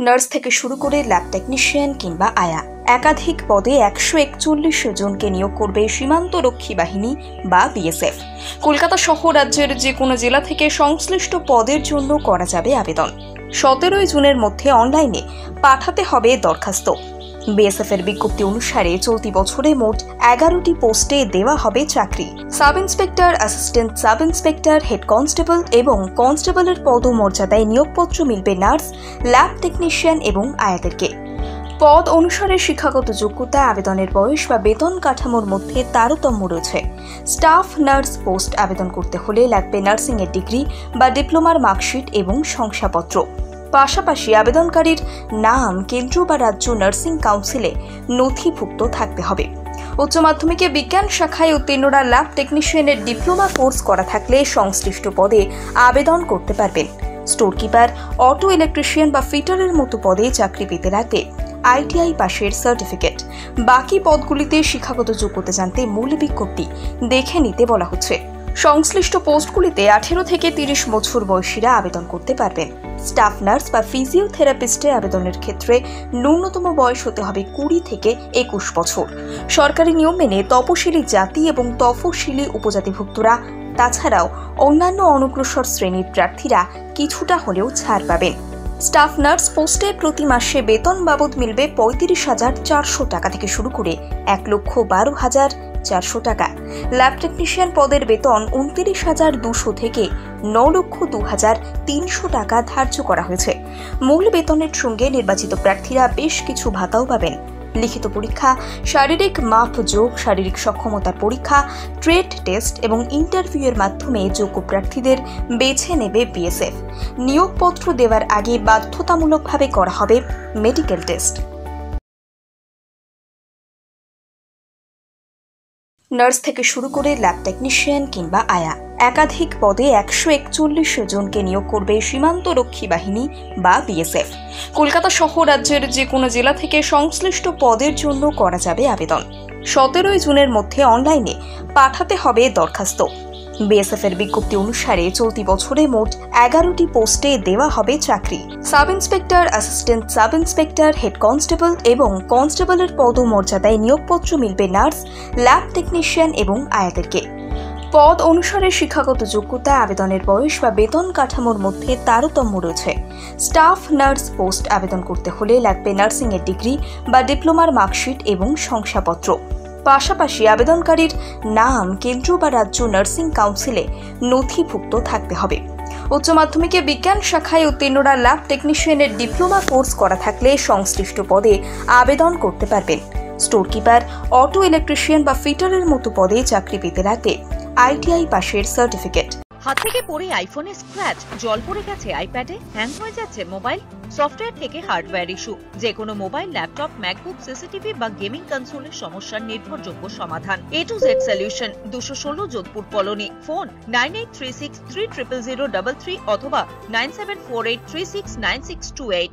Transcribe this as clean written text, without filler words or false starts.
Nurse থেকে শুরু করে ল্যাব টেকনিশিয়ান কিংবা আয়া একাধিক পদে 141 জনকে নিয়োগ করবে সীমান্তরক্ষী বাহিনী বা বিএসএফ। কলকাতা সহ রাজ্যের যে কোনো জেলা থেকে সংশ্লিষ্ট পদের জন্য করা যাবে আবেদন। 17 জুনের মধ্যে অনলাইনে পাঠাতে হবে দরখাস্ত। বিএসএফ এর বিজ্ঞপ্তি অনুসারে চলতি বছরে মোট 11টি পোস্টে দেওয়া হবে চাকরি। Sub inspector, assistant sub inspector, head constable এবং কনস্টেবলের পদমর্যাদায় নিয়োগপত্র মিলবে নার্স, ল্যাব টেকনিশিয়ান এবং আয়াদেরকে। পদ অনুসারে শিক্ষাগত যোগ্যতা, আবেদনের বয়স বা বেতন কাঠামোর মধ্যে তারতম্য রয়েছে। স্টাফ নার্স পোস্ট আবেদন করতে হলে লাগবে নার্সিং এর ডিগ্রি বা ডিপ্লোমার মার্কশিট এবং শংসাপত্র। পাশাপাশি আবেদনকারীর নাম কেন্দ্র বা রাজ্য নার্সিং কাউন্সিলে নথিভুক্ত থাকতে হবে। উচ্চ মাধ্যমিকে বিজ্ঞান শাখায় উত্তীর্ণরা ল্যাব টেকনিশিয়ানের ডিপ্লোমা কোর্স করা থাকলে সংশ্লিষ্ট পদে আবেদন করতে পারবেন। স্টোর কিপার, অটো ইলেকট্রিশিয়ান বা ফিটারের মতো পদে চাকরি পেতে লাগবে আইটিআই পাশের সার্টিফিকেট। বাকি পদগুলিতে শিক্ষাগত যোগ্যতা জানতে মূল বিজ্ঞপ্তি দেখে নিতে বলা হচ্ছে। সংশ্লিষ্ট পোস্টগুলিতে 18 থেকে 30 বছর বয়সীরা আবেদন করতে পারবেন। স্টাফ নার্স বা ফিজিওথেরাপিস্টের আবেদনের ক্ষেত্রে ন্যূনতম বয়স হতে হবে 20 থেকে 21 বছর। সরকারি নিয়ম মেনে তপশিলি জাতি এবং তফসিলি উপজাতিভুক্তরা, তাছাড়াও অন্যান্য অনগ্রসর শ্রেণীর প্রার্থীরা কিছুটা হলেও ছাড় পাবেন। স্টাফ নার্স পোস্টে প্রতি মাসে বেতন বাবদ মিলবে 35,400 টাকা থেকে শুরু করে 1,12,400 টাকা। ল্যাব টেকনিশিয়ান পদের বেতন 29,200 থেকে 9,02,300 টাকা ধার্য করা হয়েছে। মূল বেতনের সঙ্গে নির্বাচিত প্রার্থীরা বেশ কিছু ভাতাও পাবেন। লিখিত পরীক্ষা, শারীরিক মাপ যোগ, শারীরিক সক্ষমতার পরীক্ষা, ট্রেড টেস্ট এবং ইন্টারভিউয়ের মাধ্যমে যোগ্য প্রার্থীদের বেছে নেবে বিএসএফ। নিয়োগপত্র দেওয়ার আগে বাধ্যতামূলকভাবে করা হবে মেডিকেল টেস্ট। নার্স থেকে শুরু করে ল্যাব টেকনিশিয়ান কিংবা আয়া একাধিক পদে 141 জনকে নিয়োগ করবে সীমান্তরক্ষী বাহিনী বা বিএসএফ। কলকাতা সহ রাজ্যের যে কোনো জেলা থেকে সংশ্লিষ্ট পদের জন্য করা যাবে আবেদন। 17 জুনের মধ্যে অনলাইনে পাঠাতে হবে দরখাস্ত। বিএসএফ এর বিজ্ঞপ্তি অনুসারে চলতি বছরে মোট 11টি পোস্টে দেওয়া হবে চাকরি। Sub inspector, assistant sub inspector, head constable এবং কনস্টেবলের পদমর্যাদায় নিয়োগপত্র মিলবে নার্স, ল্যাব টেকনিশিয়ান এবং আয়াদেরকে। পদ অনুসারে শিক্ষাগত যোগ্যতা, আবেদনের বয়স বা বেতন কাঠামোর মধ্যে তারতম্য রয়েছে। স্টাফ নার্স পোস্ট আবেদন করতে হলে লাগবে নার্সিং এর ডিগ্রি বা ডিপ্লোমার মার্কশিট এবং শংসাপত্র। পাশাপাশি আবেদনকারীর নাম কেন্দ্র বা রাজ্য নার্সিং কাউন্সিলে নথিভুক্ত থাকতে হবে। উচ্চ মাধ্যমিকে বিজ্ঞান শাখায় উত্তীর্ণরা ল্যাব টেকনিশিয়ানের ডিপ্লোমা কোর্স করা থাকলে সংশ্লিষ্ট পদে আবেদন করতে পারবেন। স্টোর কিপার, অটো ইলেকট্রিশিয়ান বা ফিটারের মতো পদে চাকরি পেতে লাগবে আইটিআই পাশের সার্টিফিকেট। হাত থেকে পড়ে আইফোনে স্ক্র্যাচ, জল পড়ে গেছে আইপ্যাডে, হ্যাং হয়ে যাচ্ছে মোবাইল, সফটওয়্যার থেকে হার্ডওয়্যার ইস্যু, যে কোনো মোবাইল, ল্যাপটপ, ম্যাকবুক, সিসিটিভি বা গেমিং কনসোলের সমস্যার নির্ভরযোগ্য সমাধান। A to Z solution, 216 Jodhpur colony. Phone 9836 300033 অথবা 9748369628।